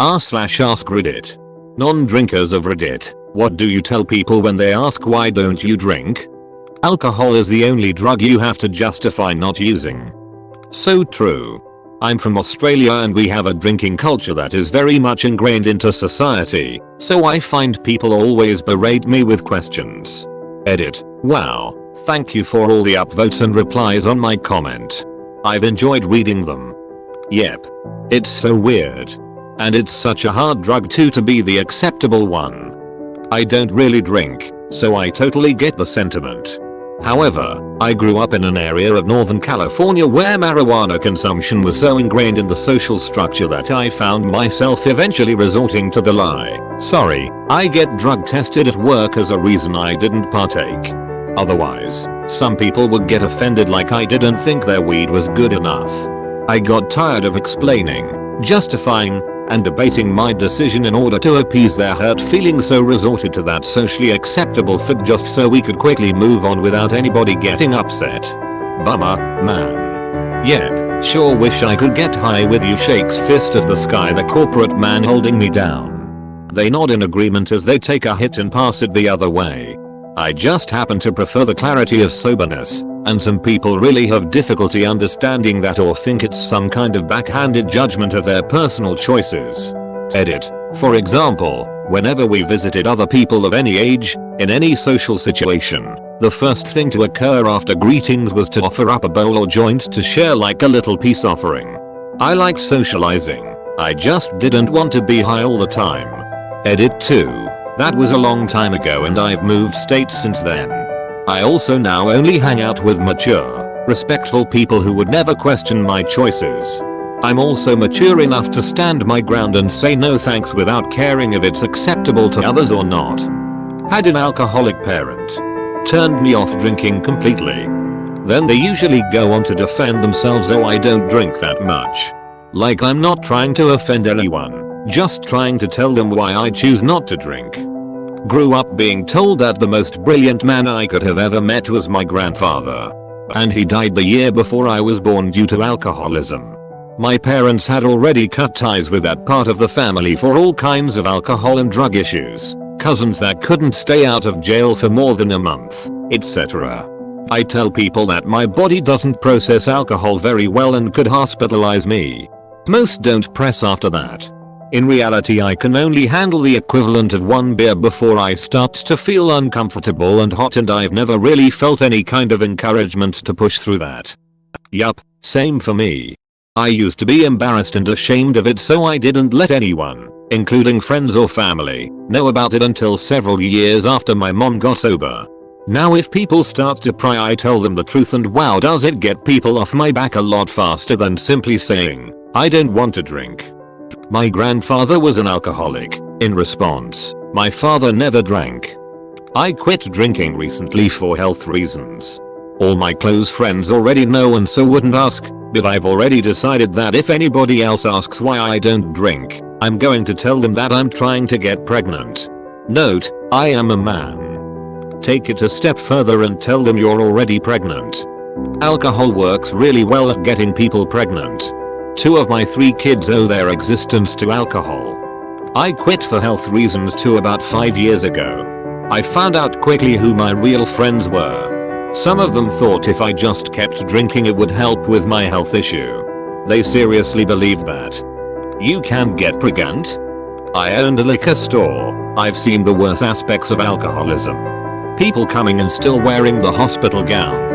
r/askreddit. Non-drinkers of Reddit, what do you tell people when they ask why don't you drink? Alcohol is the only drug you have to justify not using. So true. I'm from Australia and we have a drinking culture that is very much ingrained into society, so I find people always berate me with questions. Edit. Wow. Thank you for all the upvotes and replies on my comment. I've enjoyed reading them. Yep. It's so weird. And it's such a hard drug too to be the acceptable one. I don't really drink, so I totally get the sentiment. However, I grew up in an area of Northern California where marijuana consumption was so ingrained in the social structure that I found myself eventually resorting to the lie, "Sorry, I get drug tested at work" as a reason I didn't partake. Otherwise, some people would get offended like I didn't think their weed was good enough. I got tired of explaining, justifying, and debating my decision in order to appease their hurt feelings, so resorted to that socially acceptable fit just so we could quickly move on without anybody getting upset. Bummer, man. Yep, sure wish I could get high with you, shakes fist at the sky, the corporate man holding me down. They nod in agreement as they take a hit and pass it the other way. I just happen to prefer the clarity of soberness, and some people really have difficulty understanding that or think it's some kind of backhanded judgment of their personal choices. Edit. For example, whenever we visited other people of any age, in any social situation, the first thing to occur after greetings was to offer up a bowl or joint to share like a little peace offering. I liked socializing. I just didn't want to be high all the time. Edit 2. That was a long time ago and I've moved states since then. I also now only hang out with mature, respectful people who would never question my choices. I'm also mature enough to stand my ground and say no thanks without caring if it's acceptable to others or not. Had an alcoholic parent. Turned me off drinking completely. Then they usually go on to defend themselves, "Oh, I don't drink that much." Like I'm not trying to offend anyone, just trying to tell them why I choose not to drink. Grew up being told that the most brilliant man I could have ever met was my grandfather. And he died the year before I was born due to alcoholism. My parents had already cut ties with that part of the family for all kinds of alcohol and drug issues, cousins that couldn't stay out of jail for more than a month, etc. I tell people that my body doesn't process alcohol very well and could hospitalize me. Most don't press after that. In reality, I can only handle the equivalent of one beer before I start to feel uncomfortable and hot, and I've never really felt any kind of encouragement to push through that. Yup, same for me. I used to be embarrassed and ashamed of it, so I didn't let anyone, including friends or family, know about it until several years after my mom got sober. Now if people start to pry, I tell them the truth, and wow, does it get people off my back a lot faster than simply saying, "I don't want to drink." My grandfather was an alcoholic. In response, my father never drank. I quit drinking recently for health reasons. All my close friends already know and so wouldn't ask, but I've already decided that if anybody else asks why I don't drink, I'm going to tell them that I'm trying to get pregnant. Note, I am a man. Take it a step further and tell them you're already pregnant. Alcohol works really well at getting people pregnant. 2 of my 3 kids owe their existence to alcohol. I quit for health reasons too about 5 years ago. I found out quickly who my real friends were. Some of them thought if I just kept drinking it would help with my health issue. They seriously believed that. You can get pregnant? I owned a liquor store. I've seen the worst aspects of alcoholism. People coming and still wearing the hospital gown.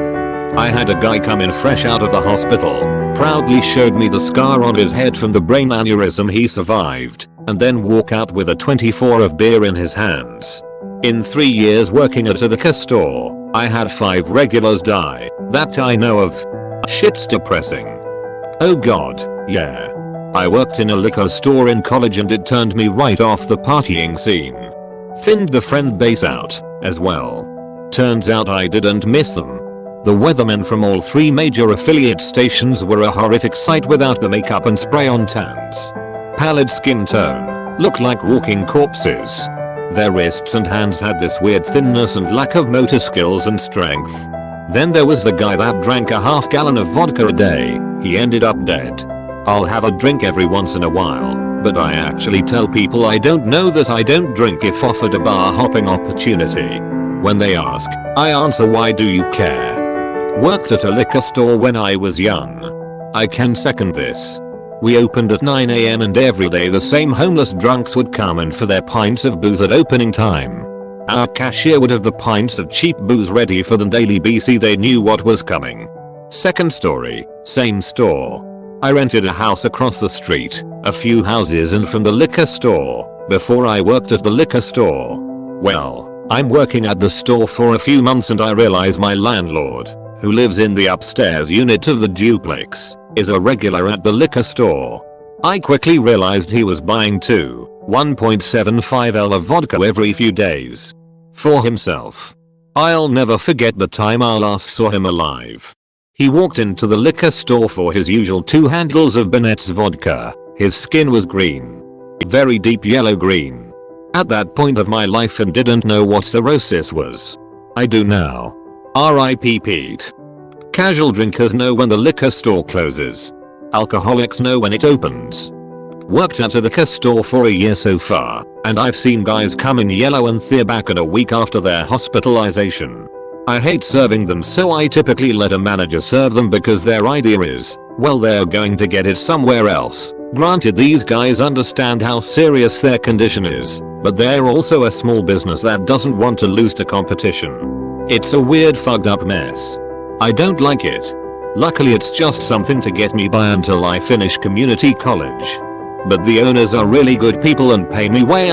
I had a guy come in fresh out of the hospital, proudly showed me the scar on his head from the brain aneurysm he survived, and then walk out with a 24 of beer in his hands. In 3 years working at a liquor store, I had 5 regulars die, that I know of. Shit's depressing. Oh god, yeah. I worked in a liquor store in college and it turned me right off the partying scene. Thinned the friend base out, as well. Turns out I didn't miss them. The weathermen from all 3 major affiliate stations were a horrific sight without the makeup and spray-on tans. Pallid skin tone, looked like walking corpses. Their wrists and hands had this weird thinness and lack of motor skills and strength. Then there was the guy that drank a half-gallon of vodka a day. He ended up dead. I'll have a drink every once in a while, But I actually tell people I don't know that I don't drink if offered a bar hopping opportunity. When they ask, I answer, why do you care? Worked at a liquor store when I was young. I can second this. We opened at 9 AM and every day the same homeless drunks would come in for their pints of booze at opening time. Our cashier would have the pints of cheap booze ready for them daily, BC they knew what was coming. Second story, same store. I rented a house across the street, a few houses in from the liquor store, before I worked at the liquor store. Well, I'm working at the store for a few months and I realize my landlord, who lives in the upstairs unit of the duplex, is a regular at the liquor store. I quickly realized he was buying 1.75L of vodka every few days. For himself. I'll never forget the time I last saw him alive. He walked into the liquor store for his usual 2 handles of Bennett's vodka. His skin was green. Very deep yellow green. At that point of my life and didn't know what cirrhosis was. I do now. R.I.P. Pete. Casual drinkers know when the liquor store closes. Alcoholics know when it opens. Worked at a liquor store for a year so far, and I've seen guys come in yellow and tear back in a week after their hospitalization. I hate serving them, so I typically let a manager serve them because their idea is, well, they're going to get it somewhere else. Granted, these guys understand how serious their condition is, but they're also a small business that doesn't want to lose to competition. It's a weird, fucked up mess. I don't like it. Luckily it's just something to get me by until I finish community college. But the owners are really good people and pay me way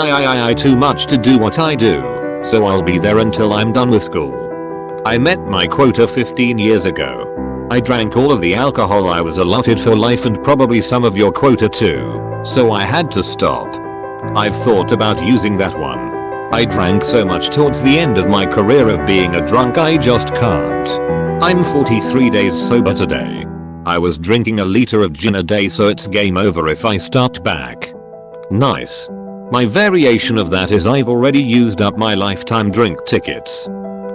too much to do what I do, so I'll be there until I'm done with school. I met my quota 15 years ago. I drank all of the alcohol I was allotted for life and probably some of your quota too, so I had to stop. I've thought about using that one. I drank so much towards the end of my career of being a drunk I just can't. I'm 43 days sober today. I was drinking a liter of gin a day, so it's game over if I start back. Nice. My variation of that is I've already used up my lifetime drink tickets.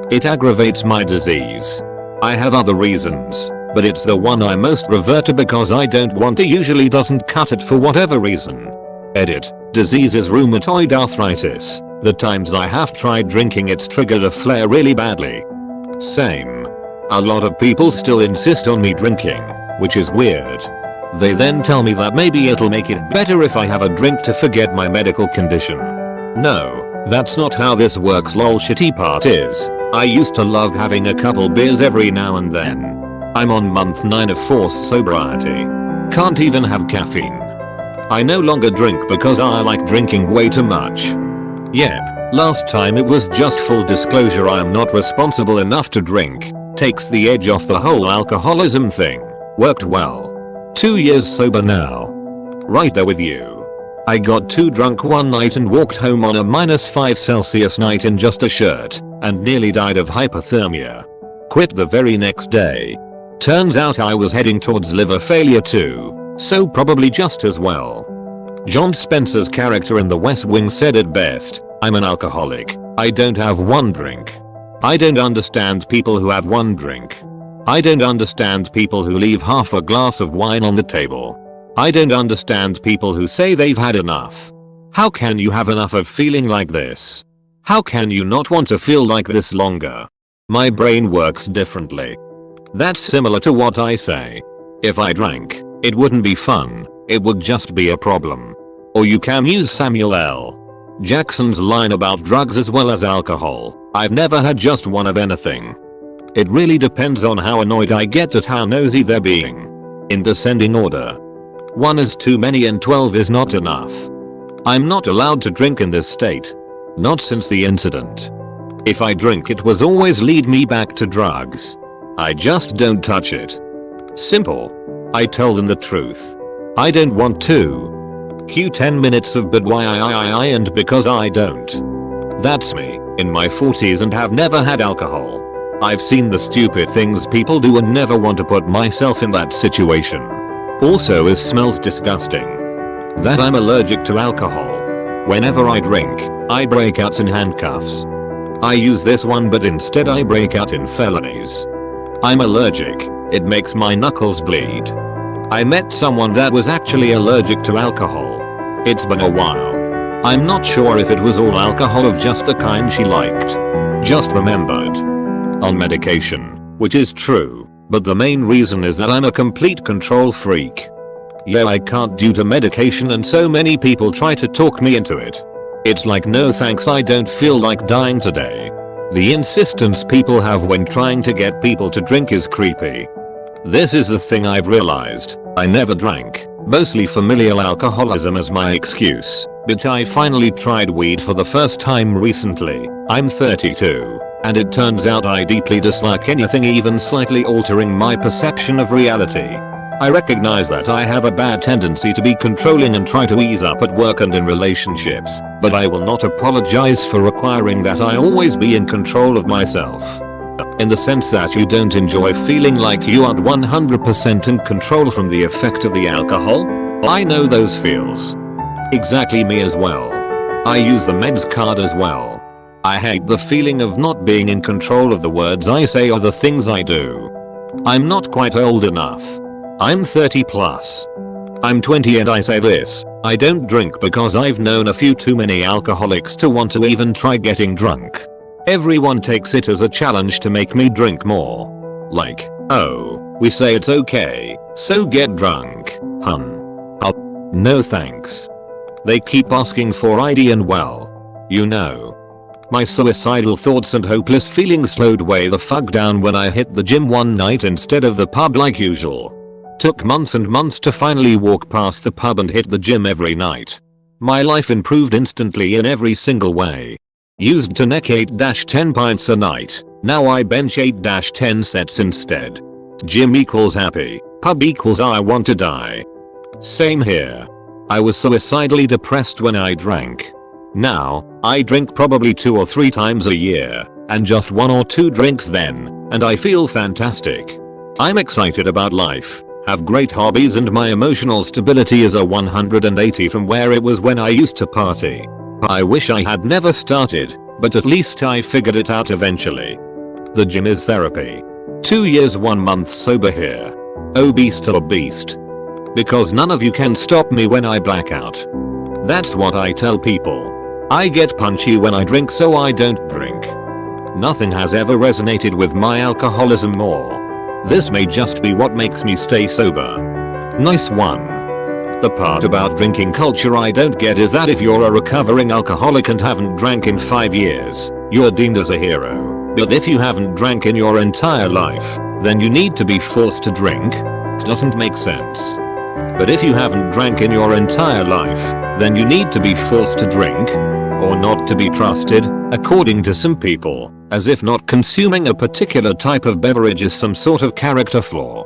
It aggravates my disease. I have other reasons, but it's the one I most revert to because I don't want to. Usually doesn't cut it for whatever reason. Edit. Disease is rheumatoid arthritis. The times I have tried drinking it's triggered a flare really badly. Same. A lot of people still insist on me drinking, which is weird. They then tell me that maybe it'll make it better if I have a drink to forget my medical condition. No, that's not how this works. Lol. Shitty part is, I used to love having a couple beers every now and then. I'm on month 9 of forced sobriety. Can't even have caffeine. I no longer drink because I like drinking way too much. Yep, last time it was just full disclosure I am not responsible enough to drink. Takes the edge off the whole alcoholism thing. Worked well. 2 years sober now. Right there with you. I got too drunk one night and walked home on a -5 night in just a shirt, and nearly died of hypothermia. Quit the very next day. Turns out I was heading towards liver failure too, so probably just as well. John Spencer's character in The West Wing said it best, I'm an alcoholic, I don't have one drink. I don't understand people who have one drink. I don't understand people who leave half a glass of wine on the table. I don't understand people who say they've had enough. How can you have enough of feeling like this? How can you not want to feel like this longer? My brain works differently. That's similar to what I say. If I drank, it wouldn't be fun, it would just be a problem. Or you can use Samuel L. Jackson's line about drugs as well as alcohol. I've never had just one of anything. It really depends on how annoyed I get at how nosy they're being. In descending order. 1 is too many and 12 is not enough. I'm not allowed to drink in this state. Not since the incident. If I drink it was always lead me back to drugs. I just don't touch it. Simple. I tell them the truth. I don't want to. Cue 10 minutes of but why I and because I don't. That's me, in my 40s and have never had alcohol. I've seen the stupid things people do and never want to put myself in that situation. Also it smells disgusting. That I'm allergic to alcohol. Whenever I drink, I break out in handcuffs. I use this one but instead I break out in felonies. I'm allergic, it makes my knuckles bleed. I met someone that was actually allergic to alcohol. It's been a while. I'm not sure if it was all alcohol or just the kind she liked. Just remembered. On medication, which is true, but the main reason is that I'm a complete control freak. Yeah, I can't due to medication and so many people try to talk me into it. It's like no thanks, I don't feel like dying today. The insistence people have when trying to get people to drink is creepy. This is the thing I've realized. I never drank, mostly familial alcoholism as my excuse, but I finally tried weed for the first time recently. I'm 32, and it turns out I deeply dislike anything even slightly altering my perception of reality. I recognize that I have a bad tendency to be controlling and try to ease up at work and in relationships, but I will not apologize for requiring that I always be in control of myself. In the sense that you don't enjoy feeling like you aren't 100% in control from the effect of the alcohol? I know those feels. Exactly me as well. I use the meds card as well. I hate the feeling of not being in control of the words I say or the things I do. I'm not quite old enough. I'm 30 plus. I'm 20 and I say this, I don't drink because I've known a few too many alcoholics to want to even try getting drunk. Everyone takes it as a challenge to make me drink more. Like, oh, we say it's okay, so get drunk, hun. No thanks. They keep asking for ID and well, you know. My suicidal thoughts and hopeless feelings slowed way the fuck down when I hit the gym one night instead of the pub like usual. Took months and months to finally walk past the pub and hit the gym every night. My life improved instantly in every single way. Used to neck 8-10 pints a night, now I bench 8-10 sets instead. Gym equals happy, pub equals I want to die. Same here. I was suicidally depressed when I drank. Now, I drink probably 2 or 3 times a year, and just 1 or 2 drinks then, and I feel fantastic. I'm excited about life. Have great hobbies and my emotional stability is a 180 from where it was when I used to party. I wish I had never started, but at least I figured it out eventually. The gym is therapy. 2 years 1 month sober here. Obese to beast. Because none of you can stop me when I black out. That's what I tell people. I get punchy when I drink so I don't drink. Nothing has ever resonated with my alcoholism more. This may just be what makes me stay sober. Nice one. The part about drinking culture I don't get is that if you're a recovering alcoholic and haven't drank in 5 years, you're deemed as a hero. But if you haven't drank in your entire life, then you need to be forced to drink? It doesn't make sense. But if you haven't drank in your entire life, then you need to be forced to drink? Or not to be trusted, according to some people, as if not consuming a particular type of beverage is some sort of character flaw.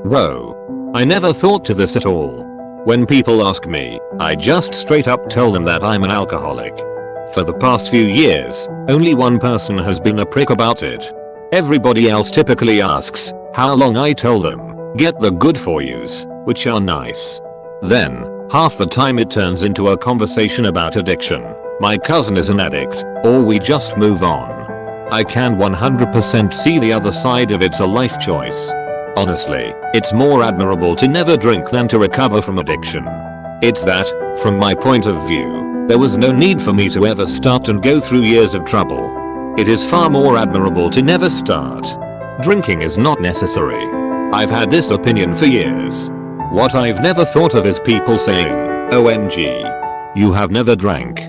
Whoa. I never thought to this at all. When people ask me, I just straight up tell them that I'm an alcoholic. For the past few years, only one person has been a prick about it. Everybody else typically asks how long I tell them, get the good for yous, which are nice. Then, half the time it turns into a conversation about addiction. My cousin is an addict, or we just move on. I can 100% see the other side of it's a life choice. Honestly, it's more admirable to never drink than to recover from addiction. It's that, from my point of view, there was no need for me to ever start and go through years of trouble. It is far more admirable to never start. Drinking is not necessary. I've had this opinion for years. What I've never thought of is people saying, OMG. You have never drank.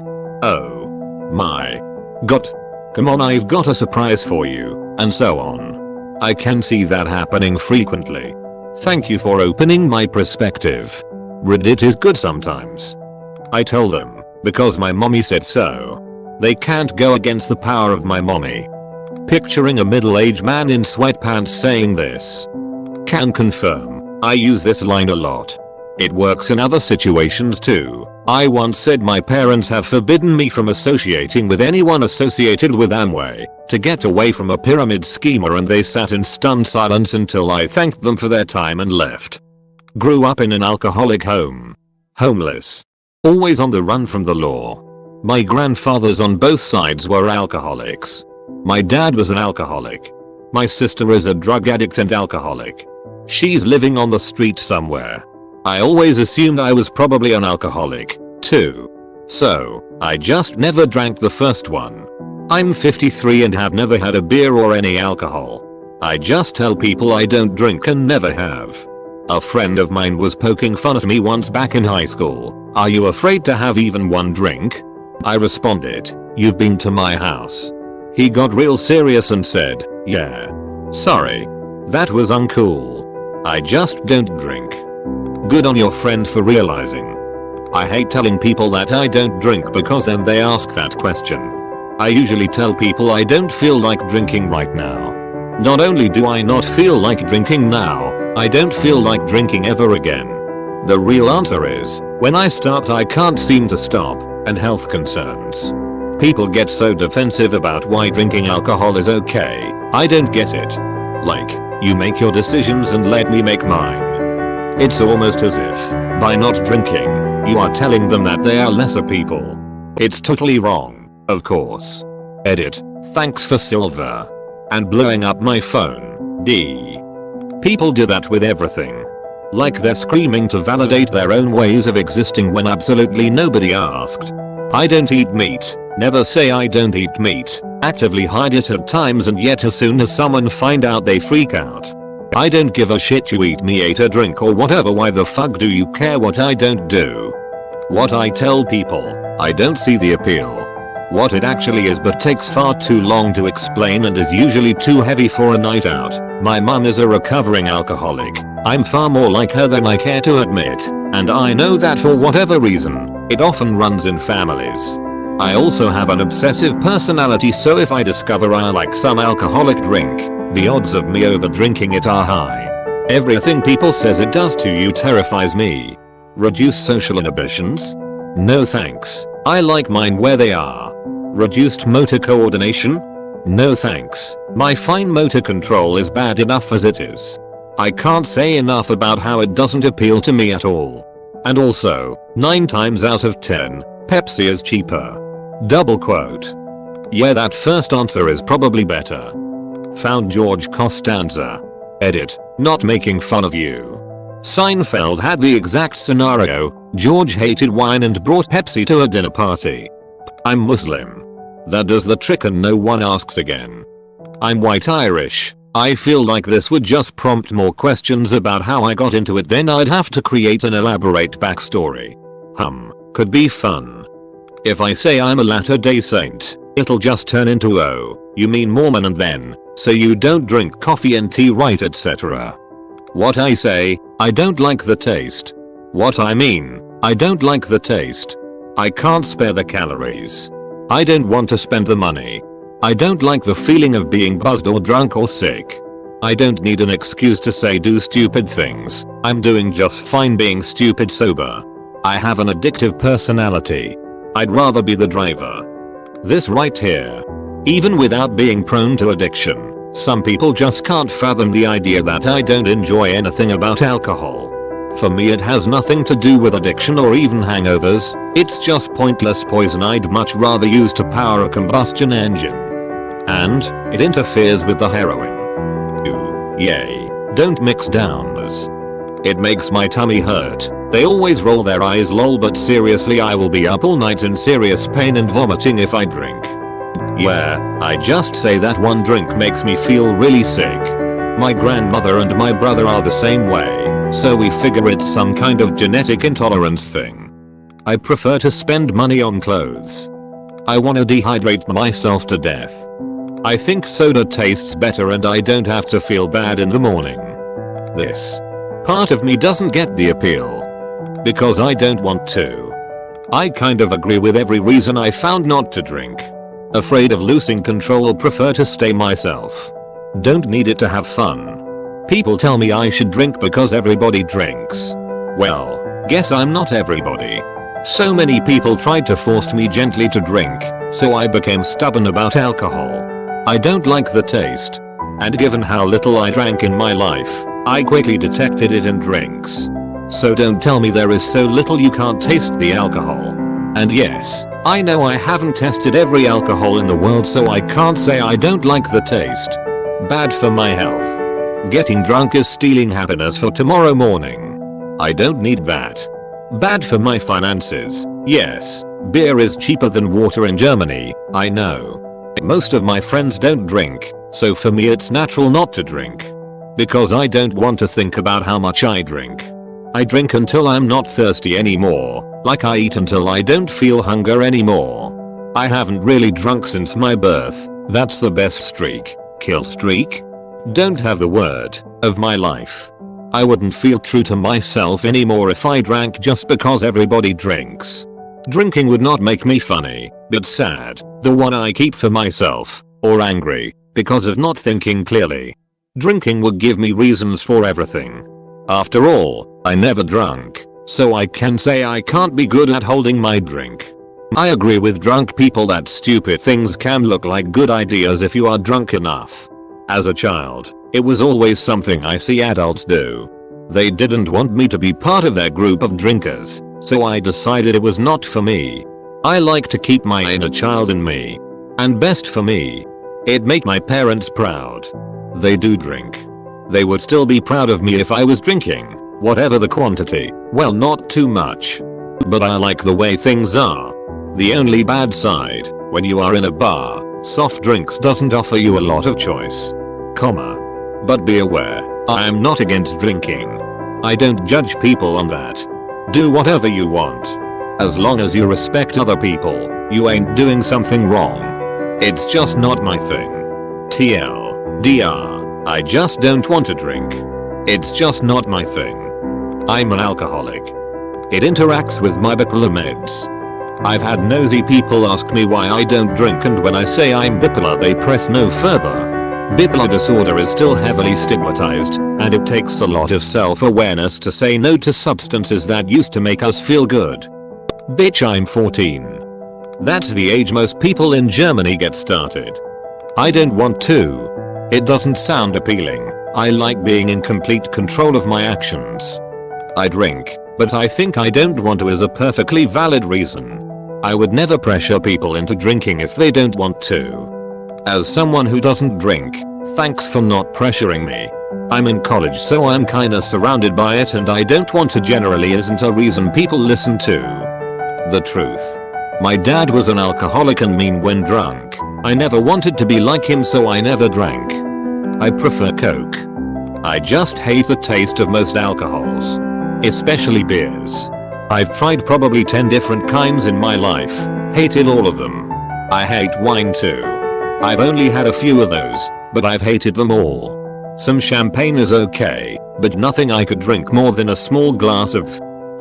Oh. My. God. Come on, I've got a surprise for you, and so on. I can see that happening frequently. Thank you for opening my perspective. Reddit is good sometimes. I tell them, because my mommy said so. They can't go against the power of my mommy. Picturing a middle-aged man in sweatpants saying this. Can confirm, I use this line a lot. It works in other situations too. I once said my parents have forbidden me from associating with anyone associated with Amway, to get away from a pyramid schemer, and they sat in stunned silence until I thanked them for their time and left. Grew up in an alcoholic home. Homeless. Always on the run from the law. My grandfathers on both sides were alcoholics. My dad was an alcoholic. My sister is a drug addict and alcoholic. She's living on the street somewhere. I always assumed I was probably an alcoholic, 2. So, I just never drank the first one. I'm 53 and have never had a beer or any alcohol. I just tell people I don't drink and never have. A friend of mine was poking fun at me once back in high school. Are you afraid to have even one drink? I responded, you've been to my house. He got real serious and said, yeah. Sorry. That was uncool. I just don't drink. Good on your friend for realizing. I hate telling people that I don't drink because then they ask that question. I usually tell people I don't feel like drinking right now. Not only do I not feel like drinking now, I don't feel like drinking ever again. The real answer is, when I start I can't seem to stop, and health concerns. People get so defensive about why drinking alcohol is okay. I don't get it. Like, you make your decisions and let me make mine. It's almost as if, by not drinking, you are telling them that they are lesser people. It's totally wrong, of course. Edit. Thanks for silver. And blowing up my phone. D. People do that with everything. Like they're screaming to validate their own ways of existing when absolutely nobody asked. I don't eat meat. Never say I don't eat meat. Actively hide it at times and yet as soon as someone find out they freak out. I don't give a shit you eat me, ate a drink or whatever. Why the fuck do you care what I don't do? What I tell people, I don't see the appeal. What it actually is but takes far too long to explain and is usually too heavy for a night out. My mum is a recovering alcoholic. I'm far more like her than I care to admit, and I know that for whatever reason, it often runs in families. I also have an obsessive personality, so if I discover I like some alcoholic drink, the odds of me over drinking it are high. Everything people says it does to you terrifies me. Reduce social inhibitions? No thanks. I like mine where they are. Reduced motor coordination? No thanks. My fine motor control is bad enough as it is. I can't say enough about how it doesn't appeal to me at all. And also, 9 times out of 10, Pepsi is cheaper. Double quote. Yeah, that first answer is probably better. Found George Costanza. Edit. Not making fun of you. Seinfeld had the exact scenario. George hated wine and brought Pepsi to a dinner party. I'm Muslim. That does the trick and no one asks again. I'm white Irish. I feel like this would just prompt more questions about how I got into it, then I'd have to create an elaborate backstory. Could be fun. If I say I'm a Latter-day Saint, it'll just turn into oh, you mean Mormon, and then, so you don't drink coffee and tea, right, etc. What I say, I don't like the taste. What I mean, I don't like the taste. I can't spare the calories. I don't want to spend the money. I don't like the feeling of being buzzed or drunk or sick. I don't need an excuse to say do stupid things. I'm doing just fine being stupid sober. I have an addictive personality. I'd rather be the driver. This right here. Even without being prone to addiction, some people just can't fathom the idea that I don't enjoy anything about alcohol. For me it has nothing to do with addiction or even hangovers, it's just pointless poison I'd much rather use to power a combustion engine. And, it interferes with the heroin. Ooh, yay. Don't mix downs. It makes my tummy hurt. They always roll their eyes, lol, but seriously I will be up all night in serious pain and vomiting if I drink. Yeah, I just say that one drink makes me feel really sick. My grandmother and my brother are the same way, so we figure it's some kind of genetic intolerance thing. I prefer to spend money on clothes. I wanna dehydrate myself to death. I think soda tastes better and I don't have to feel bad in the morning. This part of me doesn't get the appeal. Because I don't want to. I kind of agree with every reason I found not to drink. Afraid of losing control, prefer to stay myself. Don't need it to have fun. People tell me I should drink because everybody drinks. Well, guess I'm not everybody. So many people tried to force me gently to drink, so I became stubborn about alcohol. I don't like the taste. And given how little I drank in my life, I quickly detected it in drinks. So don't tell me there is so little you can't taste the alcohol. And yes, I know I haven't tested every alcohol in the world, so I can't say I don't like the taste. Bad for my health. Getting drunk is stealing happiness for tomorrow morning. I don't need that. Bad for my finances. Yes, beer is cheaper than water in Germany, I know. Most of my friends don't drink, so for me it's natural not to drink. Because I don't want to think about how much I drink. I drink until I'm not thirsty anymore, like I eat until I don't feel hunger anymore. I haven't really drunk since my birth, that's the best streak. Kill streak? Don't have the word of my life. I wouldn't feel true to myself anymore if I drank just because everybody drinks. Drinking would not make me funny, but sad, the one I keep for myself, or angry, because of not thinking clearly. Drinking would give me reasons for everything. After all, I never drunk, so I can say I can't be good at holding my drink. I agree with drunk people that stupid things can look like good ideas if you are drunk enough. As a child, it was always something I see adults do. They didn't want me to be part of their group of drinkers, so I decided it was not for me. I like to keep my inner child in me. And best for me, it'd make my parents proud. They do drink. They would still be proud of me if I was drinking, whatever the quantity, well not too much. But I like the way things are. The only bad side, when you are in a bar, soft drinks doesn't offer you a lot of choice. But be aware, I am not against drinking. I don't judge people on that. Do whatever you want. As long as you respect other people, you ain't doing something wrong. It's just not my thing. TLDR, I just don't want to drink. It's just not my thing. I'm an alcoholic. It interacts with my bipolar meds. I've had nosy people ask me why I don't drink, and when I say I'm bipolar they press no further. Bipolar disorder is still heavily stigmatized, and it takes a lot of self-awareness to say no to substances that used to make us feel good. Bitch, I'm 14. That's the age most people in Germany get started. I don't want to. It doesn't sound appealing. I like being in complete control of my actions. I drink, but I think I don't want to is a perfectly valid reason. I would never pressure people into drinking if they don't want to. As someone who doesn't drink, thanks for not pressuring me. I'm in college, so I'm kinda surrounded by it, and I don't want to generally isn't a reason people listen to. The truth. My dad was an alcoholic and mean when drunk. I never wanted to be like him, so I never drank. I prefer Coke. I just hate the taste of most alcohols. Especially beers. I've tried probably 10 different kinds in my life, hated all of them. I hate wine too. I've only had a few of those, but I've hated them all. Some champagne is okay, but nothing I could drink more than a small glass of.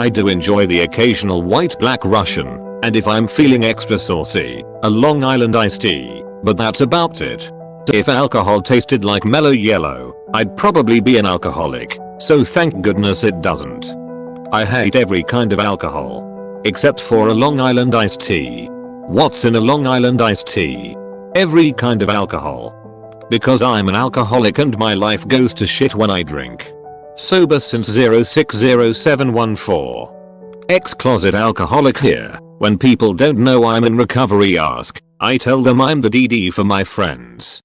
I do enjoy the occasional white black Russian, and if I'm feeling extra saucy, a Long Island iced tea, but that's about it. If alcohol tasted like mellow yellow, I'd probably be an alcoholic, so thank goodness it doesn't. I hate every kind of alcohol. Except for a Long Island iced tea. What's in a Long Island iced tea? Every kind of alcohol. Because I'm an alcoholic and my life goes to shit when I drink. Sober since 060714. Ex-closet alcoholic here. When people don't know I'm in recovery ask, I tell them I'm the DD for my friends.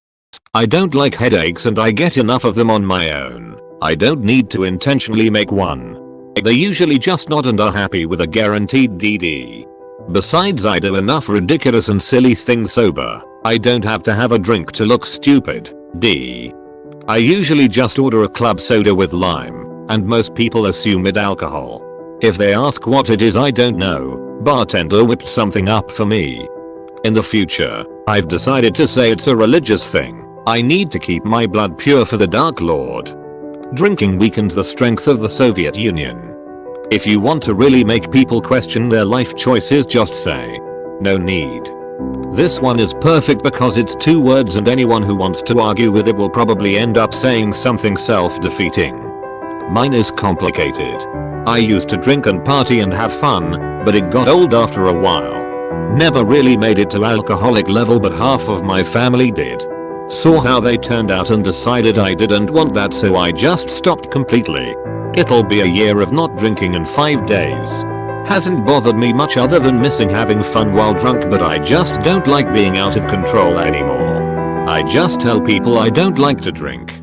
I don't like headaches and I get enough of them on my own. I don't need to intentionally make one. They usually just nod and are happy with a guaranteed DD. Besides, I do enough ridiculous and silly things sober. I don't have to have a drink to look stupid. D. I usually just order a club soda with lime, and most people assume it's alcohol. If they ask what it is, I don't know. Bartender whipped something up for me. In the future, I've decided to say it's a religious thing. I need to keep my blood pure for the Dark Lord. Drinking weakens the strength of the Soviet Union. If you want to really make people question their life choices, just say, no need. This one is perfect because it's 2 words and anyone who wants to argue with it will probably end up saying something self-defeating. Mine is complicated. I used to drink and party and have fun, but it got old after a while. Never really made it to alcoholic level, but half of my family did. Saw how they turned out and decided I didn't want that, so I just stopped completely. It'll be a year of not drinking in 5 days. Hasn't bothered me much other than missing having fun while drunk, but I just don't like being out of control anymore. I just tell people I don't like to drink.